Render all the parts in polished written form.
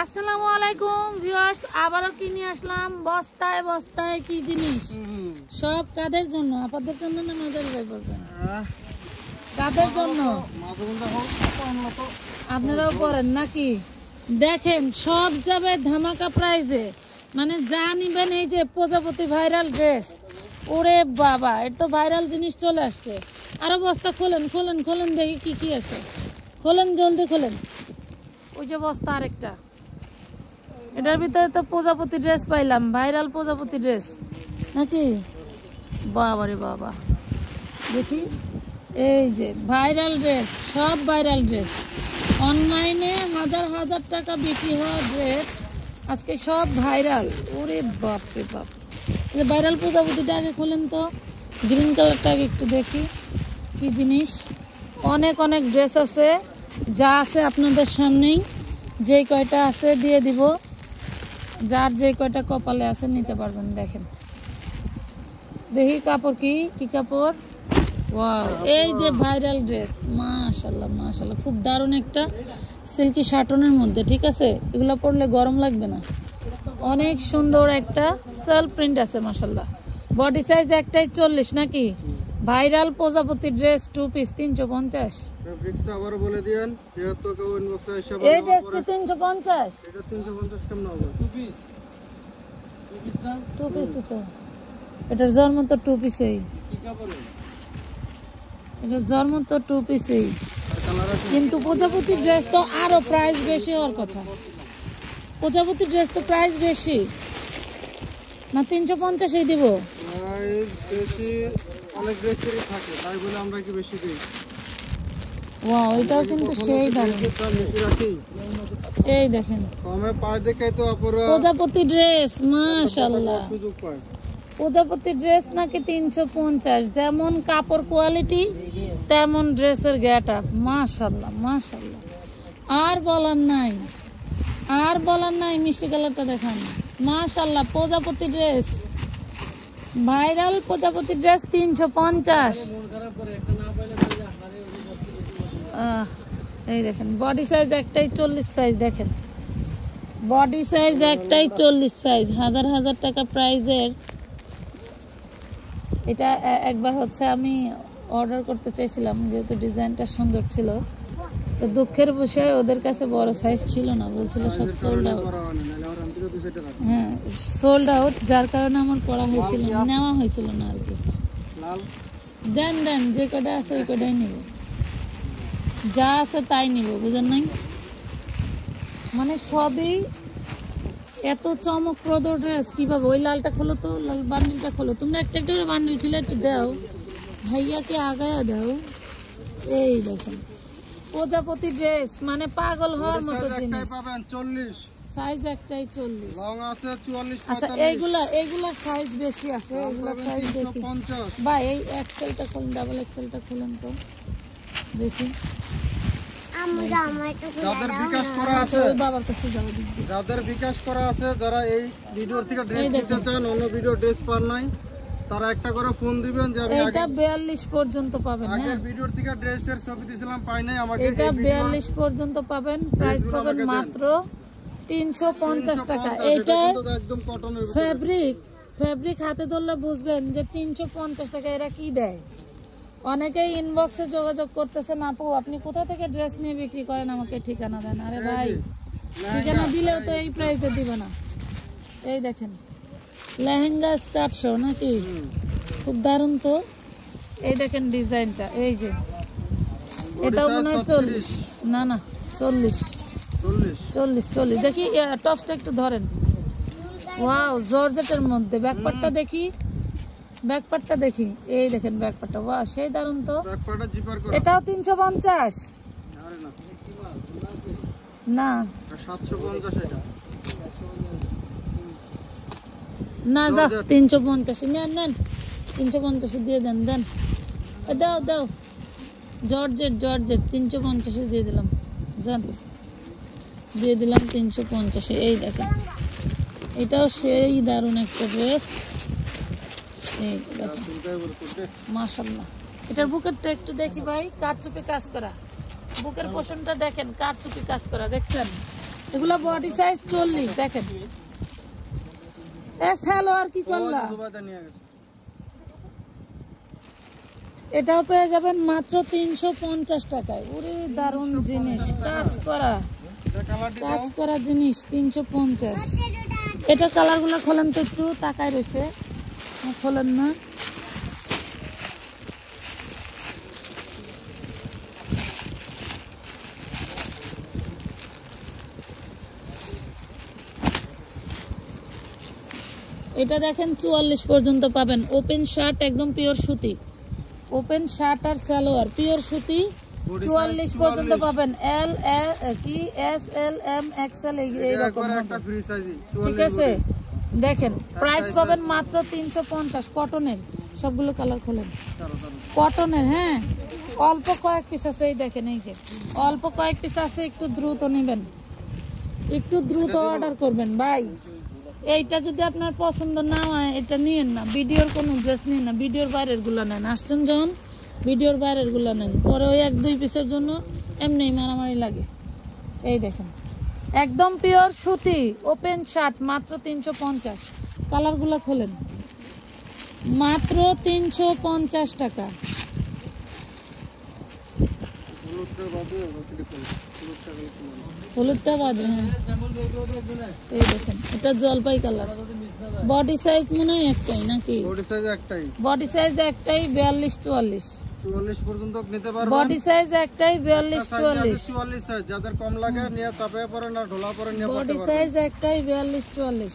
আসসালামু আলাইকুম ভিউয়ার্স, আবারও কিনে আসলাম বস্তায় বস্তায় কি জিনিস। সব কাদের জন্য? আপনাদের জন্য না মাঝারি ভাই বলবেন? কাদের জন্য? আপনারাও করেন নাকি? দেখেন সব যাবে ধামাকা প্রাইজে, মানে যা নিবেন। এই যে প্রজাপতি ভাইরাল ড্রেস, ওরে বাবা, এটা তো ভাইরাল জিনিস চলে আসছে। আরো বস্তা খোলেন খোলেন খোলেন, দেখি কি কি আছে। খোলেন, জলদি খোলেন। ওই যে বস্তা আরেকটা, এটার ভিতরে তো প্রজাপতি ড্রেস পাইলাম, ভাইরাল প্রজাপতি ড্রেস নাকি? বাবারে বাবা, দেখি। এই যে ভাইরাল ড্রেস, সব ভাইরাল ড্রেস, অনলাইনে হাজার হাজার টাকা বিক্রি হওয়া ড্রেস আজকে সব ভাইরাল। ওরে বাপ রে বাপ, ভাইরাল প্রজাপতিটা আগে খোলেন তো, গ্রিন কালারটা আগে একটু দেখি কি জিনিস। অনেক অনেক ড্রেস আছে, যা আছে আপনাদের সামনেই, যেই কয়টা আছে দিয়ে দিব। যার যে কয়টা কপালে আছে নিতে পারবেন। দেখেন, দেখি কাপড় কি কি কাপড়। ওয়াও, এই যে ভাইরাল ড্রেস, মাশাআল্লাহ মাশাআল্লাহ, খুব দারুণ একটা সিল্কি শার্টনের মধ্যে, ঠিক আছে? এগুলো পরলে গরম লাগবে না। অনেক সুন্দর একটা সেলফ প্রিন্ট আছে মাশাআল্লাহ। বডি সাইজ একটাই 40 নাকি? ভাইরাল প্রজাপতি ড্রেস 2 পিস 350। ফিক্সটা আবার বলে দিয়েন, যেহেতু কেউ ইনবক্সে এসে বলে এই ড্রেস কি 350? এটা 350 কেমন হবে? 2 পিস, 2 পিস না, 2 পিস তো। এটার জন্ম তো 2 পিসেই। কি কাপড়ে? এটার জন্ম তো 2 পিসেই, কিন্তু প্রজাপতি ড্রেস তো আরো প্রাইস বেশি হওয়ার কথা। প্রজাপতি ড্রেস তো প্রাইস বেশি না, 350 দিব। প্রাইস বেশি, অনেক ড্রেসেরই থাকে, তাই বলে আমরা কি বেশি দেই? ওয়াও, এটাও কিন্তু সেই দাম। এই দেখেন, কমে পায় দেখে তো আপুরা প্রজাপতি ড্রেস, মাশাআল্লাহ। সুযোগ পায়। প্রজাপতি ড্রেস নাকি 350। যেমন কাপড় কোয়ালিটি তেমন ড্রেসের গেটআপ, মাশাআল্লাহ মাশাআল্লাহ। আর বলার নাই, আর বলার নাই। মিষ্টি কালারটা দেখান, মাশাআল্লাহ। প্রজাপতি ড্রেস, ভাইরাল প্রজাপতি ড্রেস 350। এই দেখেন, বডি সাইজ একটাই 40 সাইজ। দেখেন, বডি সাইজ একটাই 40 সাইজ, হাজার হাজার টাকা প্রাইজের। এটা একবার হচ্ছে আমি অর্ডার করতে চাইছিলাম, যেহেতু ডিজাইনটা সুন্দর ছিল, তো দুঃখের বিষয় ওদের কাছে বড় সাইজ ছিল না, বলছিল সব সোল্ড আউট। হ্যাঁ, সোল্ড আউট, যার কারণে আমার পড়া হয়েছিল, নেওয়া হয়েছিল না আর কি। দেন দেন, যে কটা আছে ওই কটাই নিব, যা আছে তাই নিব, বুঝেন নাই? মানে সবই এত চমকপ্রদ ড্রেস, কিভাবে? ওই লালটা খোলো তো, লাল বান্ডিলটা খোলো। তোমরা একটা একটা করে বান্ডিল খুলে একটু দাও, ভাইয়াকে আগায়া দাও। এই দেখেন, প্রজাপতি ড্রেস মানে পাগল হওয়ার মতো জিনিস। সাইজ একটাই 40, লং আছে 44। আচ্ছা, এইগুলা সাইজ বেশি আছে, এগুলা সাইজ দেখি ভাই। এই এক্সেলটা খুলেন, ডাবল এক্সেলটা খুলেন তো দেখি। যাদের বিকাশ করা আছে, বাবার কাছে যাও, যাদের বিকাশ করা আছে, যারা এই ভিডিও থেকে ড্রেস নিতে চান, অন্য ভিডিও ড্রেস পান নাই, তারা একটা করে ফোন দিবেন যে আমি এটা 42 পর্যন্ত পাবেন। আগে ভিডিও থেকে ড্রেসের ছবি দিছিলাম, পাই নাই, আমাকে এটা 42 পর্যন্ত পাবেন। প্রাইস পাবেন মাত্র 350 টাকা। এটা একদম কটনের ফেব্রিক হাতে ধরলে বুঝবেন যে 350 টাকা এরা কি দেয়। অনেকেই ইনবক্সে যোগাযোগ করতেছেন, আপু আপনি কোথা থেকে ড্রেস নিয়ে বিক্রি করেন, আমাকে ঠিকানা দেন। আরে ভাই, ঠিকানা দিলেও তো এই প্রাইসে দিবে না। এই দেখেন, লেহেঙ্গা স্কার্ট শো নাকি? খুব দারুণ তো। এই দেখেন ডিজাইনটা, এই যে এটাও মনে হয় 40, না না 40 40। দেখি টপসটা একটু ধরেন। ওয়াও, জর্জেটের মধ্যে ব্যাকপার্টটা দেখি, ব্যাকপার্টটা দেখি। এই দেখেন ব্যাকপার্টটা, ওয়াও সেই দারুণ তো। এটাও 350? না 750 এটা না, যা 350 নেন নেন, 350 দিয়ে দেন, দেন দাও দাও। জর্জেট 350 দিয়ে দিলাম, যান দিয়ে দিলাম 350। এই দেখেন, এটাও সেই দারুণ একটা ড্রেস। এই দেখেন, মাশাআল্লাহ। এটার বুকেরটা একটু দেখি ভাই, কারচুপি কাজ করা, বুকের পোষণটা দেখেন, কারচুপি কাজ করা, দেখছেন? এগুলা বডি সাইজ 40 দেখেন। এস হ্যালো আর কি করলা, দুবাইতে নিয়ে গেছে। এটাও পেয়ে যাবেন মাত্র 350 টাকায়। ওরে দারুণ জিনিস, কাজ করা এটা কালারটি কাজ করা জিনিস 350। এটা কালারগুলো খোলেন তো একটু, তাকায় রয়েছে, খোলেন না। এটা দেখেন 44 পর্যন্ত পাবেন। ওপেন শার্ট, একদম পিওর সুতি। ওপেন শার্ট আর সালোয়ার পিওর সুতি, 44 পর্যন্ত পাবেন। এল কি এস এল এম এক্সএল এইরকম একটা ফ্রি সাইজই ঠিক আছে। দেখেন প্রাইস পাবেন মাত্র 350 কটনের। সবগুলো কালার খোলেন, কটনের। হ্যাঁ, অল্প কয়েক পিস আছে, এই দেখেন, এই যে অল্প কয়েক পিস আছে, একটু দ্রুত নেবেন, একটু দ্রুত অর্ডার করবেন ভাই। এইটা যদি আপনার পছন্দ না হয় এটা নিয়েন না, ভিডিওর কোনো ড্রেস নিয়েন না, ভিডিওর বাইরের গুলা নেন। আসছেন যখন ভিডিওর বাইরের গুলা নেন, পরে ওই 1-2 পিসের জন্য এমনি মারামারি লাগে। এই দেখেন একদম পিওর সুতি ওপেন শার্ট মাত্র 350। কালারগুলো খোলেন, মাত্র 350 টাকা। হলুদটা বাদে, হ্যাঁ এই দেখেন এটা জলপাই কালার। বডি সাইজ মনে হয় একটাই নাকি? বডি সাইজ একটাই, বডি সাইজ একটাই 42-44 44 পর্যন্ত নিতে পারবেন। বডি সাইজ একটাই 42-44। 44 সাইজ, যাদের কম লাগে নিয়ে চাপে পরে না ঢোলা পরে নিয়ে পড়তে বডি পারবেন। সাইজ একটাই 42-44।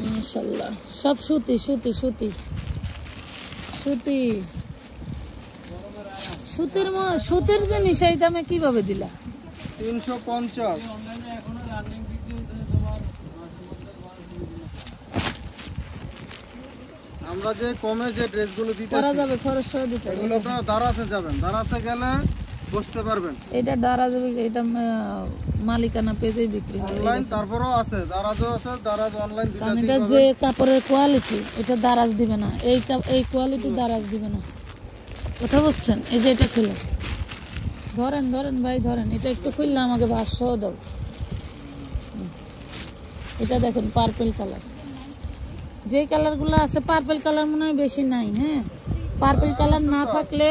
মাশাআল্লাহ, সব সুতি সুতি সুতি সুতি সুতির সুতির জিনিস এই দামে কিভাবে দিলা? 350। আমরা যে কমে যে ড্রেসগুলো দিতে করা যাবে, খরচ সহ দিতে হবে। এগুলো আপনারা দারাসে যাবেন, দারাসে গেলে বসতে পারবেন। এটা দারাজ, এটা মালিকানা পেজে বিক্রি হয় অনলাইন তারপরেও আছে, দারাজও আছে, দারাজ অনলাইন কারণ দুটো এটা যে কাপড়ের কোয়ালিটি, এটা দারাজ দিবে না, এই কোয়ালিটি দারাজ দিবে না, কথা বুঝছেন? এই যে এটা খুলে ধরেন, ধরেন ভাই ধরেন, এটা একটু খুললে আমাকে ভাষ্য দাও। এটা দেখেন পার্পল কালার, যে কালারগুলো আছে পার্পল কালার মনে হয় বেশি নাই। হ্যাঁ, পার্পল কালার না থাকলে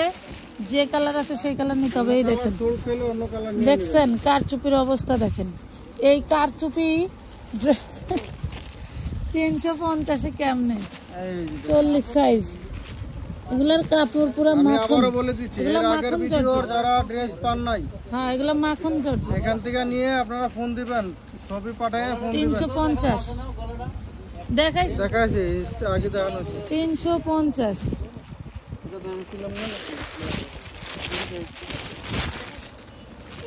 যে কালার আছে সেই কালার নিতে হবে। এই দেখেন, ফুল পেলে অন্য কালার নিয়ে দেখছেন কারচুপির অবস্থা দেখেন। এই কারচুপি 350 কেমনে? এই 40 সাইজ। এগুলার কাপড় পুরো আমি মাখন। আবারও বলে দিচ্ছি, এর আগের ভিডিওর যারা ড্রেস পান নাই, হ্যাঁ এগুলো মাখন জর্জেট। এখান থেকে নিয়ে আপনারা ফোন দিবেন, ছবি পাঠিয়ে ফোন দিবেন। 350 দেখাই, দেখাইছি আগে দেখানো হয়েছে। 350। এটা দাম ছিল না,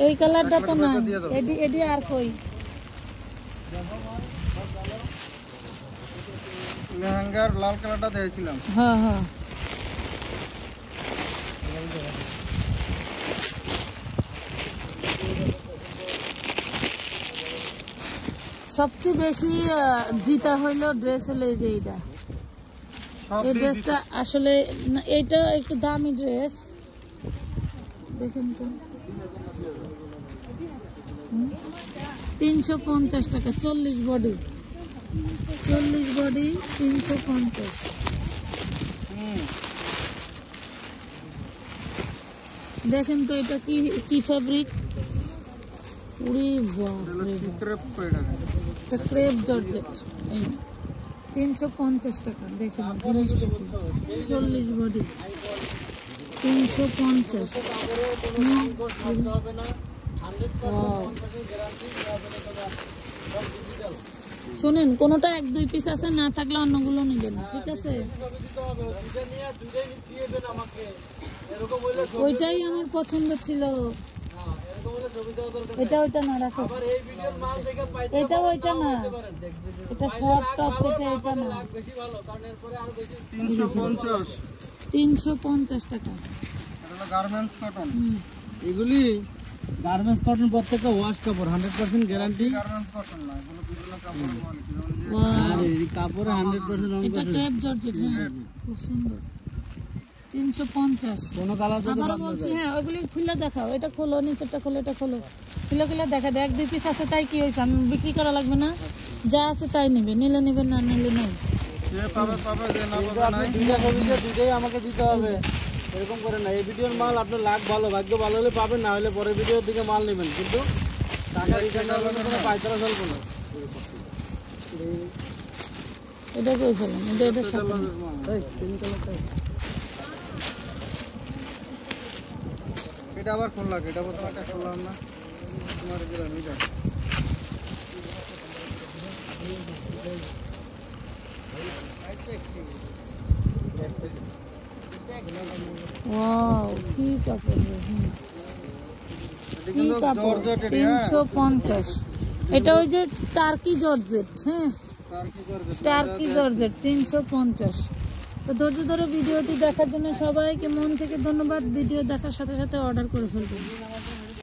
এই কালারটা তো না, এডি আর কই? লেহেঙ্গার লাল কালারটা দিয়েছিলাম। হ্যাঁ হ্যাঁ, সবচেয়ে বেশি জিতা হইলো ড্রেস হলো এই যে এইটা। এই ড্রেসটা আসলে এইটা একটু দামি ড্রেস, দেখেন তো 350 টাকা। 40 বডি 350। দেখেন তো এটা কি কি ফেব্রিক? উড়ি বাপরে, এটা ক্রেপ জর্জেট। এই 350 টাকা। দেখেন জিনিসটা কি, 40 বডি 350। শোনেন, কোনোটা 1-2 পিস আছে, না থাকলে অন্যগুলো নেবেন, ঠিক আছে? ওইটাই আমার পছন্দ ছিল। এটা ওইটা না রাখো, এটা ওইটা না, এটা শর্ট টপ, এটা না। 350 টাকা। গার্মেন্টস কটন, এগুলি গার্মেন্টস কটন, প্রত্যেকটা ওয়াশ কাপড়, 100% গ্যারান্টি। গার্মেন্টস কটন না, এগুলো বিভিন্ন কাপড় কোয়ালিটি। আর এই কাপড়ে 100% রং এটা ক্রেপ জর্জেট, হ্যাঁ খুব সুন্দর। 350 কোনো কালার যদি আবারও বলছি হ্যাঁ ওগুলি খুলে দেখাও, এটা খোলো, নিচেরটা খোলো, এটা খোলো, খুলে দেখা দেখ 2 পিস আছে তাই কি হয়েছে, আমি বিক্রি করা লাগবে না, যা আছে তাই নেবে, নিলে নেবে না নিলে নেই। যে পাবে যে না পাবে আপনি দুইটা ছবি দিয়ে দুইটাই আমাকে দিতে হবে, এরকম করে না। এই ভিডিওর মাল আপনার লাখ ভালো, ভাগ্য ভালো হলে পাবেন, না হলে পরের ভিডিওর দিকে মাল নেবেন, কিন্তু টাকা রিটার্ন করলে কোনো পায়তারা চলবে না। এটা কই ফেলেন, এটা সাথে এটা আবার খুললাম, এটা আবার তোমাকে খুললাম না, তোমার দিলাম এটা। ওয়াও কি কাপড় রে, এটা কি কিন্তু কাপড়, জর্জেট এটা, হ্যাঁ 350। এটা ওই যে টার্কি জর্জেট, হ্যাঁ তার কি করবে টার্কি জর্জেট 350। তো ধৈর্য ধরে ভিডিওটি দেখার জন্য সবাইকে মন থেকে ধন্যবাদ। ভিডিও দেখার সাথে সাথে অর্ডার করে ফেলবেন।